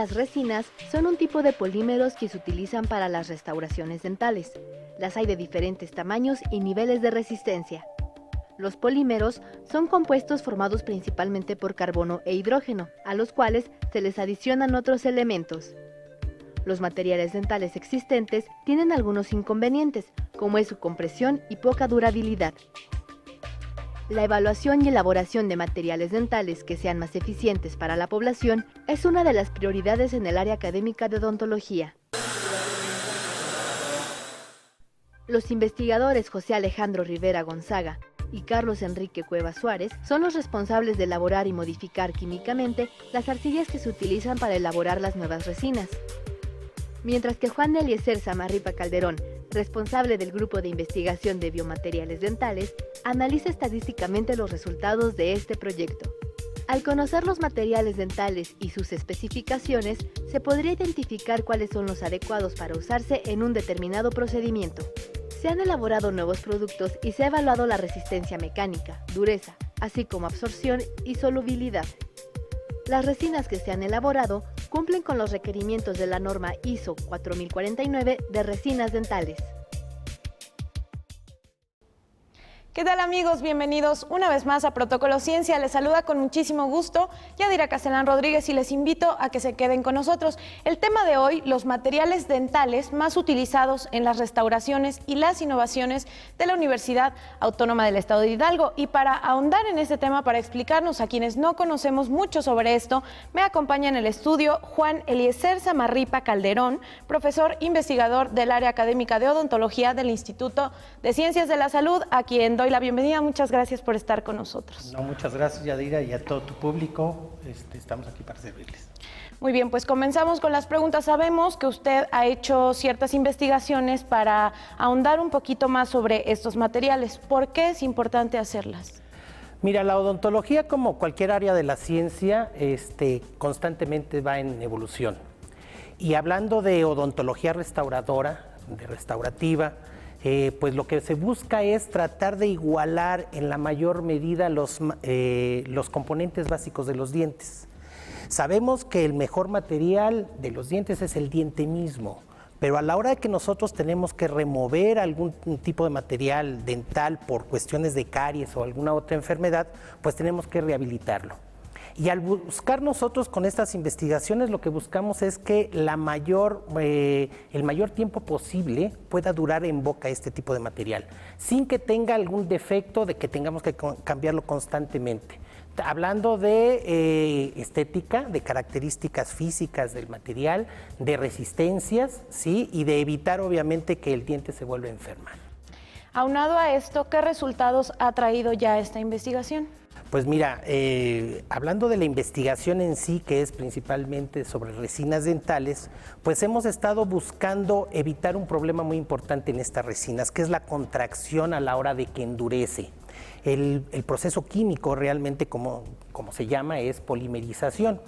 Las resinas son un tipo de polímeros que se utilizan para las restauraciones dentales. Las hay de diferentes tamaños y niveles de resistencia. Los polímeros son compuestos formados principalmente por carbono e hidrógeno, a los cuales se les adicionan otros elementos. Los materiales dentales existentes tienen algunos inconvenientes, como es su compresión y poca durabilidad. La evaluación y elaboración de materiales dentales que sean más eficientes para la población es una de las prioridades en el área académica de odontología. Los investigadores José Alejandro Rivera Gonzaga y Carlos Enrique Cuevas Suárez son los responsables de elaborar y modificar químicamente las arcillas que se utilizan para elaborar las nuevas resinas. Mientras que Juan Eliezer Samarripa Calderón, responsable del Grupo de Investigación de Biomateriales Dentales, analiza estadísticamente los resultados de este proyecto. Al conocer los materiales dentales y sus especificaciones, se podría identificar cuáles son los adecuados para usarse en un determinado procedimiento. Se han elaborado nuevos productos y se ha evaluado la resistencia mecánica, dureza, así como absorción y solubilidad. Las resinas que se han elaborado cumplen con los requerimientos de la norma ISO 4049 de resinas dentales. ¿Qué tal, amigos? Bienvenidos una vez más a Protocolo Ciencia. Les saluda con muchísimo gusto Yadira Castellán Rodríguez y les invito a que se queden con nosotros. El tema de hoy, los materiales dentales más utilizados en las restauraciones y las innovaciones de la Universidad Autónoma del Estado de Hidalgo. Y para ahondar en este tema, para explicarnos a quienes no conocemos mucho sobre esto, me acompaña en el estudio Juan Eliezer Samarripa Calderón, profesor investigador del área académica de odontología del Instituto de Ciencias de la Salud, a quien doy la bienvenida. Muchas gracias por estar con nosotros. No, muchas gracias, Yadira, y a todo tu público. Estamos aquí para servirles. Muy bien, pues comenzamos con las preguntas. Sabemos que usted ha hecho ciertas investigaciones para ahondar un poquito más sobre estos materiales. ¿Por qué es importante hacerlas? Mira, la odontología, como cualquier área de la ciencia, constantemente va en evolución. Y hablando de odontología restauradora, de restaurativa, pues lo que se busca es tratar de igualar en la mayor medida los componentes básicos de los dientes. Sabemos que el mejor material de los dientes es el diente mismo, pero a la hora de que nosotros tenemos que remover algún tipo de material dental por cuestiones de caries o alguna otra enfermedad, pues tenemos que rehabilitarlo. Y al buscar nosotros con estas investigaciones, lo que buscamos es que el mayor tiempo posible pueda durar en boca este tipo de material, sin que tenga algún defecto de que tengamos que cambiarlo constantemente. Hablando de estética, de características físicas del material, de resistencias, ¿sí? Y de evitar obviamente que el diente se vuelva a enfermar. Aunado a esto, ¿qué resultados ha traído ya esta investigación? Pues mira, hablando de la investigación en sí, que es principalmente sobre resinas dentales, pues hemos estado buscando evitar un problema muy importante en estas resinas, que es la contracción a la hora de que endurece. El proceso químico realmente, como se llama, es polimerización.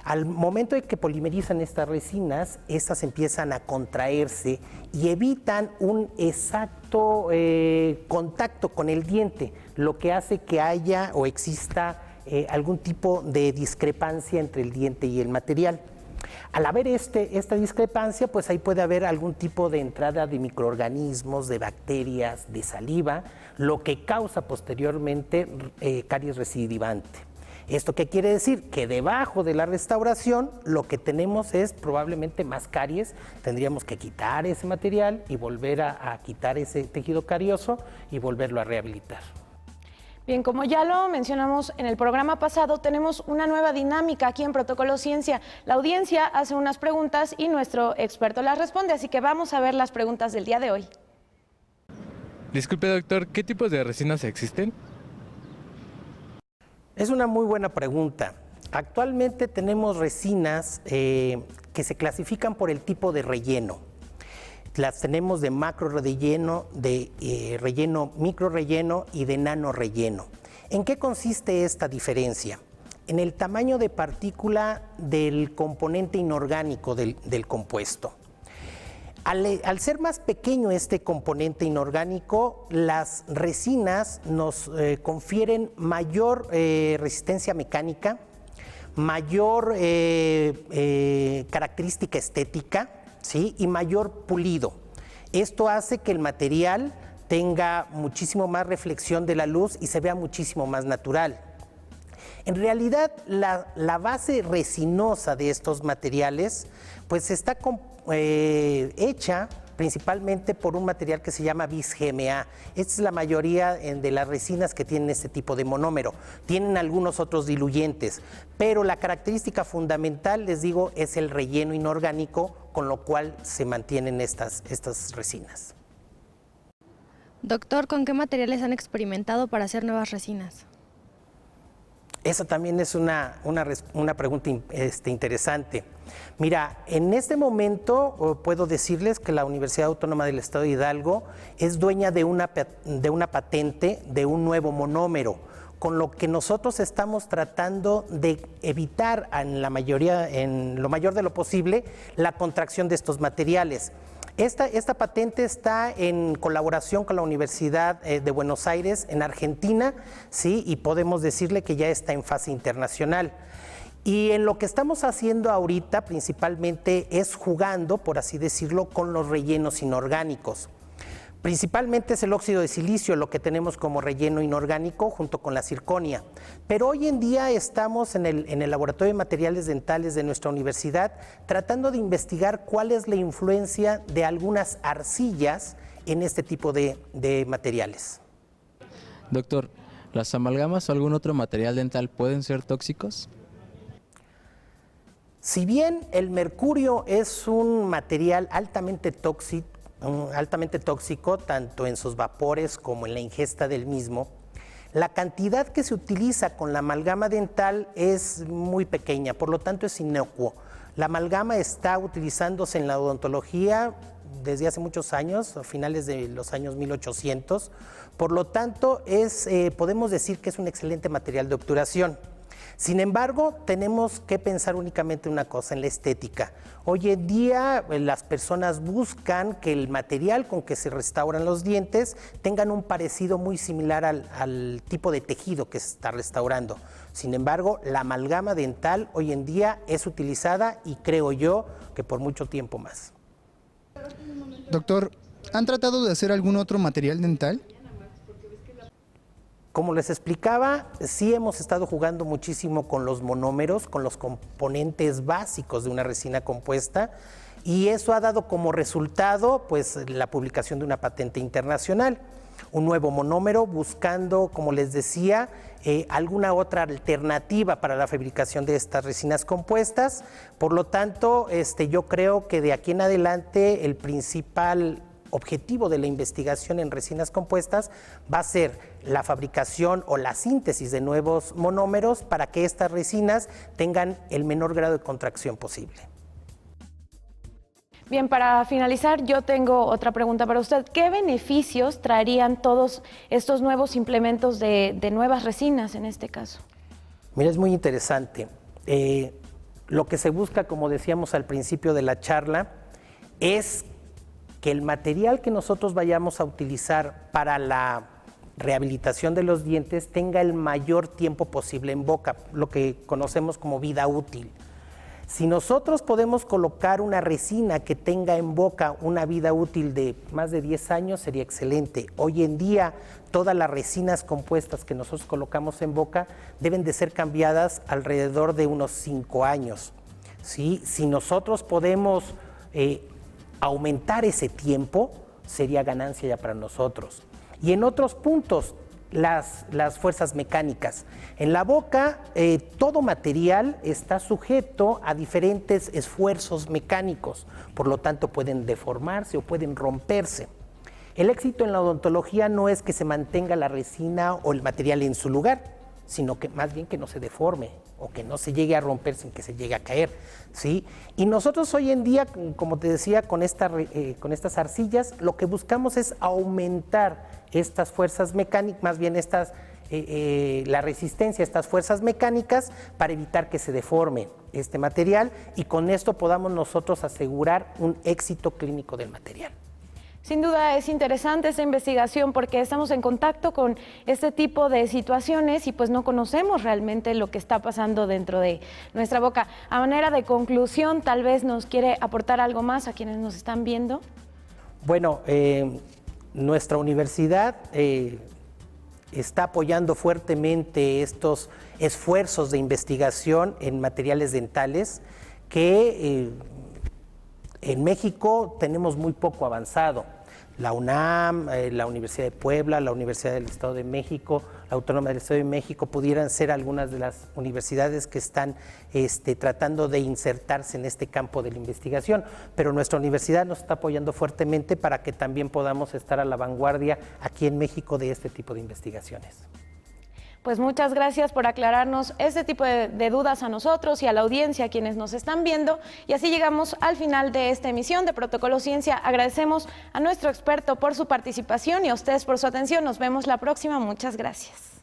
Al momento de que polimerizan estas resinas, estas empiezan a contraerse y evitan un exacto contacto con el diente, lo que hace que haya o exista algún tipo de discrepancia entre el diente y el material. Al haber esta discrepancia, pues ahí puede haber algún tipo de entrada de microorganismos, de bacterias, de saliva, lo que causa posteriormente caries recidivante. ¿Esto qué quiere decir? Que debajo de la restauración lo que tenemos es probablemente más caries. Tendríamos que quitar ese material y volver a quitar ese tejido carioso y volverlo a rehabilitar. Bien, como ya lo mencionamos en el programa pasado, tenemos una nueva dinámica aquí en Protocolo Ciencia. La audiencia hace unas preguntas y nuestro experto las responde, así que vamos a ver las preguntas del día de hoy. Disculpe, doctor, ¿qué tipos de resinas existen? Es una muy buena pregunta. Actualmente tenemos resinas que se clasifican por el tipo de relleno. Las tenemos de macro relleno, de relleno micro relleno y de nano relleno. ¿En qué consiste esta diferencia? En el tamaño de partícula del componente inorgánico del compuesto. Al ser más pequeño este componente inorgánico, las resinas nos confieren mayor resistencia mecánica, mayor característica estética, ¿sí? Y mayor pulido. Esto hace que el material tenga muchísimo más reflexión de la luz y se vea muchísimo más natural. En realidad, la base resinosa de estos materiales pues está hecha principalmente por un material que se llama bis-GMA. Esta es la mayoría de las resinas que tienen este tipo de monómero. Tienen algunos otros diluyentes, pero la característica fundamental, les digo, es el relleno inorgánico con lo cual se mantienen estas resinas. Doctor, ¿con qué materiales han experimentado para hacer nuevas resinas? Esa también es una pregunta interesante. Mira, en este momento puedo decirles que la Universidad Autónoma del Estado de Hidalgo es dueña de una patente de un nuevo monómero, con lo que nosotros estamos tratando de evitar en lo mayor de lo posible la contracción de estos materiales. Esta patente está en colaboración con la Universidad de Buenos Aires en Argentina, ¿sí? Y podemos decirle que ya está en fase internacional. Y en lo que estamos haciendo ahorita principalmente es jugando, por así decirlo, con los rellenos inorgánicos. Principalmente es el óxido de silicio lo que tenemos como relleno inorgánico junto con la zirconia. Pero hoy en día estamos en el Laboratorio de Materiales Dentales de nuestra universidad tratando de investigar cuál es la influencia de algunas arcillas en este tipo de materiales. Doctor, ¿las amalgamas o algún otro material dental pueden ser tóxicos? Si bien el mercurio es un material altamente tóxico, tanto en sus vapores como en la ingesta del mismo, la cantidad que se utiliza con la amalgama dental es muy pequeña, por lo tanto es inocuo. La amalgama está utilizándose en la odontología desde hace muchos años, a finales de los años 1800, por lo tanto podemos decir que es un excelente material de obturación. Sin embargo, tenemos que pensar únicamente una cosa, en la estética. Hoy en día las personas buscan que el material con que se restauran los dientes tengan un parecido muy similar al tipo de tejido que se está restaurando. Sin embargo, la amalgama dental hoy en día es utilizada y creo yo que por mucho tiempo más. Doctor, ¿han tratado de hacer algún otro material dental? Como les explicaba, sí hemos estado jugando muchísimo con los monómeros, con los componentes básicos de una resina compuesta, y eso ha dado como resultado pues la publicación de una patente internacional, un nuevo monómero buscando, como les decía, alguna otra alternativa para la fabricación de estas resinas compuestas. Por lo tanto, yo creo que de aquí en adelante el principal objetivo de la investigación en resinas compuestas va a ser la fabricación o la síntesis de nuevos monómeros para que estas resinas tengan el menor grado de contracción posible. Bien, para finalizar, yo tengo otra pregunta para usted. ¿Qué beneficios traerían todos estos nuevos implementos de nuevas resinas en este caso? Mira, es muy interesante. Lo que se busca, como decíamos al principio de la charla, es que el material que nosotros vayamos a utilizar para la rehabilitación de los dientes tenga el mayor tiempo posible en boca, lo que conocemos como vida útil. Si nosotros podemos colocar una resina que tenga en boca una vida útil de más de 10 años, sería excelente. Hoy en día, todas las resinas compuestas que nosotros colocamos en boca deben de ser cambiadas alrededor de unos 5 años. ¿Sí? Si nosotros podemos aumentar ese tiempo, sería ganancia ya para nosotros. Y en otros puntos, las fuerzas mecánicas. En la boca, todo material está sujeto a diferentes esfuerzos mecánicos, por lo tanto pueden deformarse o pueden romperse. El éxito en la odontología no es que se mantenga la resina o el material en su lugar, sino que más bien que no se deforme o que no se llegue a romper sin que se llegue a caer, ¿sí? Y nosotros hoy en día, como te decía, con estas arcillas, lo que buscamos es aumentar estas fuerzas mecánicas, más bien la resistencia a estas fuerzas mecánicas para evitar que se deforme este material y con esto podamos nosotros asegurar un éxito clínico del material. Sin duda es interesante esta investigación porque estamos en contacto con este tipo de situaciones y pues no conocemos realmente lo que está pasando dentro de nuestra boca. A manera de conclusión, tal vez nos quiere aportar algo más a quienes nos están viendo. Bueno, nuestra universidad está apoyando fuertemente estos esfuerzos de investigación en materiales dentales que en México tenemos muy poco avanzado. La UNAM, la Universidad de Puebla, la Universidad del Estado de México, la Autónoma del Estado de México pudieran ser algunas de las universidades que están tratando de insertarse en este campo de la investigación, pero nuestra universidad nos está apoyando fuertemente para que también podamos estar a la vanguardia aquí en México de este tipo de investigaciones. Pues muchas gracias por aclararnos este tipo de dudas a nosotros y a la audiencia, a quienes nos están viendo. Y así llegamos al final de esta emisión de Protocolo Ciencia. Agradecemos a nuestro experto por su participación y a ustedes por su atención. Nos vemos la próxima. Muchas gracias.